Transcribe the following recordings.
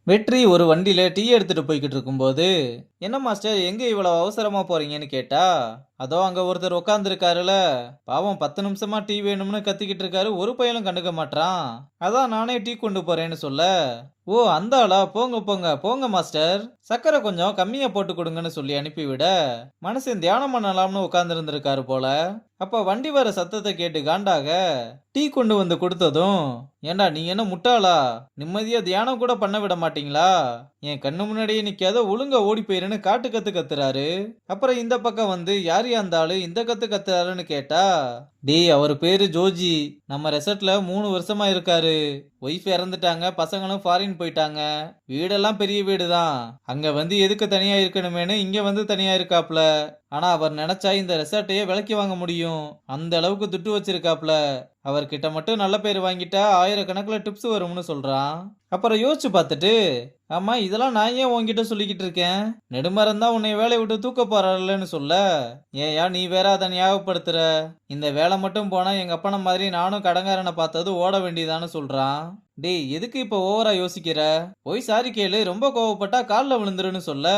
வெற்றி ஒரு வண்டியில டீ எடுத்துட்டு போய்கிட்டு இருக்கும்போது, "என்ன மாஸ்டர் எங்க இவ்வளவு அவசரமா போறீங்கன்னு?" கேட்டா, "அதோ அங்க ஒருத்தர் உட்கார்ந்திருக்காருல, பாவம் 10 நிமிஷமா டீ வேணும்னு கத்திக்கிட்டு இருக்காரு. ஒரு பயலும் கண்டுக்க மாட்றான். அதான் நானே டீ கொண்டு போறேன்னு சொல்ல." "ஓ அந்த ஆளா? போங்க போங்க போங்க மாஸ்டர். சர்க்கரை கொஞ்சம் கம்மியா போட்டு கொடுங்கன்னு" சொல்லி அனுப்பிவிட, மனுஷன் தியானம் பண்ணலாம்னு உட்கார்ந்திருந்திருக்காரு போல. அப்ப வண்டி வர சத்தத்தை கேட்டு காண்டாக டீ கொண்டு வந்து கொடுத்ததும், "ஏண்டா நீ என்ன முட்டாளா? நிம்மதியா தியானம் கூட பண்ண விட மாட்டீங்களா? என் கண்ணு முன்னாடியே நிக்காத, ஒழுங்கா ஓடி போயிருன்னு காட்டு கத்து கத்துறாரு." அப்புறம் இந்த பக்கம் வந்து, "யார்யா அந்த ஆளு இந்த கத்து கத்துறாருன்னு?" கேட்டா, "டேய் அவர் பேரு ஜோஜி. நம்ம ரெசார்ட்ல 3 வருஷமா இருக்காரு. ஒய்ஃப் இறந்துட்டாங்க, பசங்களும் ஃபாரின் போயிட்டாங்க. வீடெல்லாம் பெரிய வீடு தான். அங்க வந்து எதுக்கு தனியா இருக்கணுமேனு இங்க வந்து தனியா இருக்காப்ல. ஆனா அவர் நினைச்சா இந்த ரெசார்ட்டையே விலைக்கு வாங்க முடியும். அந்த அளவுக்கு துட்டு வச்சிருக்காப்ல. அவர்கிட்ட மட்டும் நல்ல பேர் வாங்கிட்டா ஆயிரக்கணக்குல டிப்ஸ் வரும்னு சொல்றான்." அப்புறம் யோசிச்சு பார்த்துட்டு, "ஆமா இதெல்லாம் நான் ஏன் உன்கிட்ட சொல்லிக்கிட்டு இருக்கேன்? நெடுமரம் தான் உன்னை வேலைய விட்டு தூக்க போறாருல்லன்னு சொல்ல, ஏன்யா நீ வேற அத ஞாபகப்படுத்துற? இந்த வேலை மட்டும் போனா எங்க அப்பன மாதிரி நானும் கடங்காரனை பார்த்தது ஓட வேண்டியதான்னு" சொல்றான். "டேய் எதுக்கு இப்ப ஓவரா யோசிக்கிற? போய் சாரி கேளு, ரொம்ப கோவப்பட்டா கால்ல விழுந்துருன்னு சொல்ல,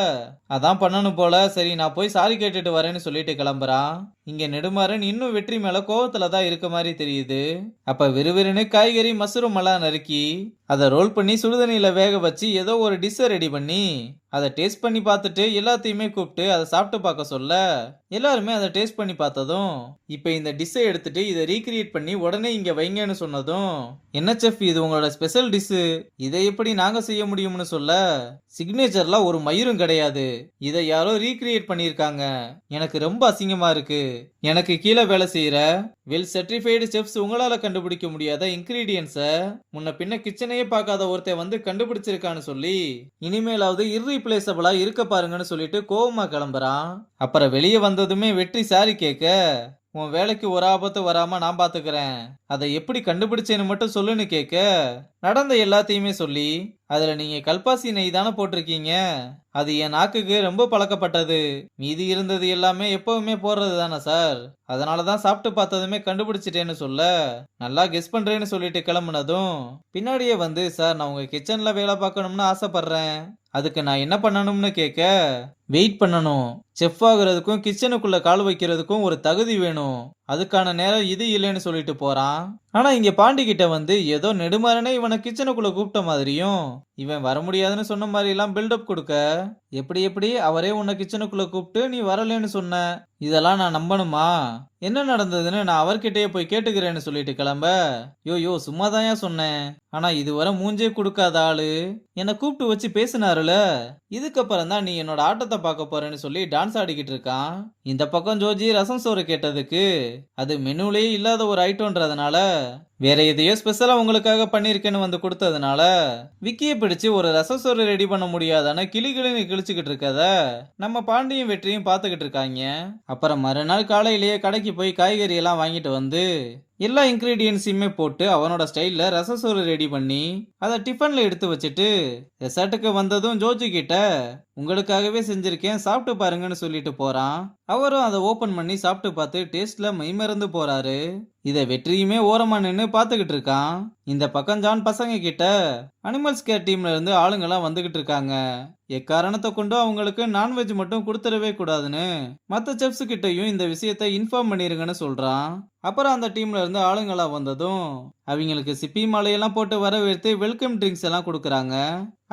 அதான் பண்ணணும் போல, சரி நான் போய் சாரி கேட்டுட்டு வரேன்னு சொல்லிட்டு கிளம்புறான். இங்க நெடுமாறன் இன்னும் வெற்றி மேல கோவத்துல தான் இருக்க மாதிரி தெரியுது. அப்ப விறுவிறுன்னு காய்கறி மஷ்ரூம் எல்லாம் நறுக்கி அதை ரோல் பண்ணி சுடுதண்ணியில வேக வச்சு ஏதோ ஒரு டிஷ்ஷை ரெடி பண்ணி அதை டேஸ்ட் பண்ணி பார்த்துட்டு எல்லாத்தையுமே கூப்பிட்டு அதை சாப்பிட்டு பார்க்க சொல்ல, எல்லாருமே அதை டேஸ்ட் பண்ணி பார்த்ததும், இப்ப இந்த டிஷ்ஷை எடுத்துட்டு இதை ரீக்ரியேட் பண்ணி உடனே இங்க வைங்கன்னு சொன்னதும், "என்ன செஃப் இது உங்களோட ஸ்பெஷல் டிஷ், இதை எப்படி நாங்க செய்ய முடியும்னு?" சொல்ல, "சிக்னேச்சர்ல ஒரு மயிரும் கிடையாது. இதை யாரோ ரீக்ரியேட் பண்ணியிருக்காங்க. எனக்கு ரொம்ப அசிங்கமா இருக்கு. எனக்கு கீழே வேலை செய்யற வெல் சர்டிஃபைடு செஃப்ஸ் உங்களால கண்டுபிடிக்க முடியாத இன்கிரீடியன்ஸை முன்ன பின்ன கிச்சனையே பார்க்காத ஒருத்தன் வந்து கண்டுபிடிச்சிருக்கான்னு சொல்லி, இனிமேலாவது இர்ரீப்ளேசபிளா இருக்க பாருங்கன்னு சொல்லிட்டு கோவமா கிளம்புறான். அப்புறம் வெளியே வந்ததுமே வெற்றி சாரி கேட்க, "உன் வேலைக்கு ஒரு ஆபத்து வராம நான் பாத்துக்கிறேன். அதை எப்படி கண்டுபிடிச்சேன்னு மட்டும் சொல்லுன்னு" கேட்க, நடந்த எல்லாத்தையுமே சொல்லி, "அதுல நீங்க கல்பாசி நெய் தானே போட்டிருக்கீங்க. அது என் நாக்குக்கு ரொம்ப பழக்கப்பட்டது. மீதி இருந்தது எல்லாமே எப்பவுமே போடுறது தானே சார். அதனால தான் சாப்பிட்டு பார்த்ததுமே கண்டுபிடிச்சிட்டேன்னு" சொல்ல, "நல்லா கெஸ் பண்றேன்னு சொல்லிட்டு கிளம்புனதும், பின்னாடியே வந்து, "சார் நான் உங்க கிச்சன்ல வேலை பார்க்கணும்னு ஆசைப்படுறேன். அதுக்கு நான் என்ன பண்ணணும்னு?" கேட்க, "வெயிட் பண்ணணும். செஃப் ஆகுறதுக்கும் கிச்சனுக்குள்ள கால் வைக்கிறதுக்கும் ஒரு தகுதி வேணும். அதுக்கான நேரம் இது இல்லைன்னு" சொல்லிட்டு போறான். ஆனா இங்க பாண்டி கிட்ட வந்து ஏதோ நெடுமாறனே இவனை கிச்சனுக்குள்ள கூப்பிட்ட மாதிரியும், இவன் வர முடியாதுன்னு சொன்ன மாதிரி எல்லாம் பில்டப் கொடுக்க, "எப்படி எப்படி அவரே உன்னை கிச்சனுக்குள்ள கூப்பிட்டு நீ வரலன்னு சொன்ன? இதெல்லாம் நான் நம்பணுமா? என்ன நடந்ததுன்னு நான் அவர்கிட்டயே போய் கேட்டுக்கிறேன்னு" சொல்லிட்டு கிளம்ப, "யோ சும்மா தான் சொன்னேன். ஆனா இதுவரை மூஞ்சே கொடுக்காத ஆளு என்னை கூப்பிட்டு வச்சு பேசினாருல, இதுக்கப்புறம் தான் நீ என்னோட ஆட்டத்தை பார்க்க போறேன்னு சொல்லி டான்ஸ் ஆடிக்கிட்டு இருக்கான்." இந்த பக்கம் ஜோஜி ரசம் சோறு கேட்டதுக்கு, அது மெனுலயே இல்லாத ஒரு ஐட்டம்ன்றதுனால, வேற எதையோ ஸ்பெஷலா உங்களுக்காக பண்ணிருக்கேன்னு வந்து கொடுத்ததுனால, விக்கிய பிடிச்சு ஒரு ரசம் சோறு ரெடி பண்ண முடியாதான்னு கிளி கிளின்னு கிழிச்சுக்கிட்டு இருக்கத நம்ம பாண்டியும் வெற்றியும் பார்த்துக்கிட்டு இருக்காங்க. அப்புறம் மறுநாள் காலையிலேயே கடைக்கு போய் காய்கறி எல்லாம் வாங்கிட்டு வந்து எல்லா இன்கிரீடியன்ஸையுமே போட்டு அவனோட ஸ்டைல்ல ரசசோறு ரெடி பண்ணி அதை டிஃபன்ல எடுத்து வச்சுட்டு ரெசார்ட்டுக்கு வந்ததும் ஜோஜி கிட்ட, "உங்களுக்காகவே செஞ்சிருக்கேன் சாப்பிட்டு பாருங்கன்னு" சொல்லிட்டு போறான். அவரும் அதை ஓபன் பண்ணி சாப்பிட்டு பார்த்து டேஸ்ட்ல மெய்மறந்து போறாரு. இதை வெற்றியுமே ஓரமா நின்னு பார்த்துக்கிட்டு இருக்கான். இந்த பக்கம் ஜான் பசங்க கிட்ட, அனிமல்ஸ் கேர் டீம்ல இருந்து ஆளுங்கெல்லாம் வந்துகிட்டு இருக்காங்க. எக்காரணத்தை கொண்டும் அவங்களுக்கு நான்வெஜ் மட்டும் கொடுத்துடவே கூடாதுன்னு மத்த செஃப்ஸ் கிட்டயும் இந்த விஷயத்தை இன்ஃபார்ம் பண்ணிருங்கன்னு சொல்றான். அப்புறம் அந்த டீம்ல இருந்து ஆளுங்களா வந்ததும் அவங்களுக்கு சிப்பி மாலையெல்லாம் போட்டு வரவேற்று வெல்கம் ட்ரிங்க்ஸ் எல்லாம் கொடுக்கறாங்க.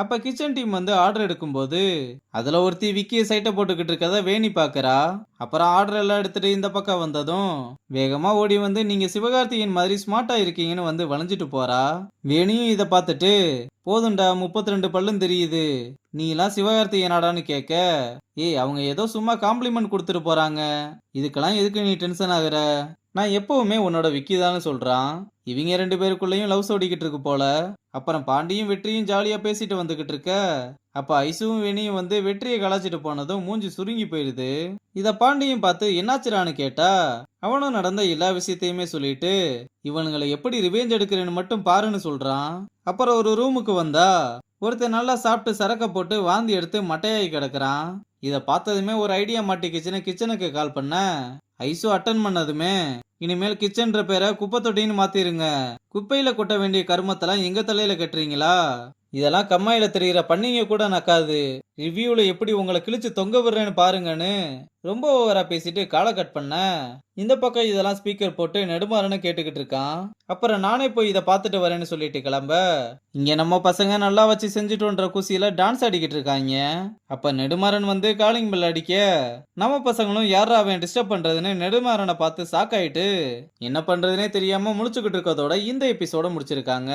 அப்ப கிச்சன் டீம் வந்து ஆர்டர் எடுக்கும்போது அதுல ஒருத்தி விக்கிய சைட்டை போட்டுக்கிட்டு இருக்கத வேணி பாக்குறா. அப்புறம் ஆர்டர் எல்லாம் எடுத்துட்டு இந்த பக்கம் வந்ததும் வேகமா ஓடி வந்து, "நீங்க சிவகார்த்தியின் மாதிரி ஸ்மார்ட்டா இருக்கீங்கன்னு" வந்து வளைஞ்சிட்டு போறா. வேணியும் இத பார்த்துட்டு, "போதும்டா 32 பல்லும் தெரியுது, நீ எல்லாம் சிவகார்த்திகேயனாடான்னு" கேட்க, "ஏய் அவங்க ஏதோ சும்மா காம்ப்ளிமெண்ட் கொடுத்துட்டு போறாங்க, இதுக்கெல்லாம் எதுக்கு நீ டென்ஷன் ஆகுற? நான் எப்பவுமே உன்னோட விக்கிதான்னு" சொல்றான். இவங்க 2 பேருக்குள்ளயும் லவ் ஓடிக்கிட்டு இருக்கு போல. அப்புறம் பாண்டியும் வெற்றியும் ஜாலியா பேசிட்டு வந்துகிட்டு இருக்க, அப்ப ஐசுவும் வேணியும் வந்து வெற்றியை கலாச்சிட்டு போனதும் மூஞ்சி சுருங்கி போயிருது. இத பாண்டியும் பார்த்து என்னாச்சுடான்னு கேட்டா, அவனும் நடந்த எல்லா விஷயத்தையுமே சொல்லிட்டு, இவனுங்களை எப்படி ரிவேஞ்ச் எடுக்கிறேன்னு மட்டும் பாருன்னு சொல்றான். அப்புறம் ஒரு ரூமுக்கு வந்தா ஒருத்தன் நல்லா சாப்பிட்டு சரக்க போட்டு வாந்தி எடுத்து மட்டையாகி கிடக்குறான். இத பார்த்ததுமே ஒரு ஐடியா மாட்டிக்கிச்சுன்னு கிச்சனுக்கு கால் பண்ண, ஐசு அட்டன் பண்ணதுமே, "இனிமேல் கிச்சன்ற பேரை குப்பை தொட்டின்னு மாத்திருங்க. குப்பையில கொட்ட வேண்டிய கருமத்தெல்லாம் எங்க தலையில கட்டுறீங்களா? இதெல்லாம் கம்மாயில தெரிகிற பண்ணிங்க கூட நக்காது. ரிவ்யூல எப்படி உங்களை கிழிச்சு தொங்க விடுறேன்னு பாருங்கன்னு ரொம்ப ஓவரா பேசிட்டு காலை கட் பண்ண. இந்த பக்கம் இதெல்லாம் ஸ்பீக்கர் போட்டு நெடுமாறன்னு கேட்டுக்கிட்டு இருக்கான். அப்புறம் நானே போய் இதை பார்த்துட்டு வரேன்னு சொல்லிட்டு கிளம்ப, இங்க நம்ம பசங்க நல்லா வச்சு செஞ்சுட்டோன்ற குசியில டான்ஸ் ஆடிக்கிட்டு இருக்காங்க. அப்ப நெடுமாறன் வந்து காலிங் பெல் அடிக்க, நம்ம பசங்களும் யாரா அவன் டிஸ்டர்ப் பண்றதுன்னு நெடுமாறனை பார்த்து ஷாக் ஆயிட்டு என்ன பண்றதுனே தெரியாம முழிச்சுக்கிட்டு இருக்கதோட இந்த எபிசோட முடிச்சிருக்காங்க.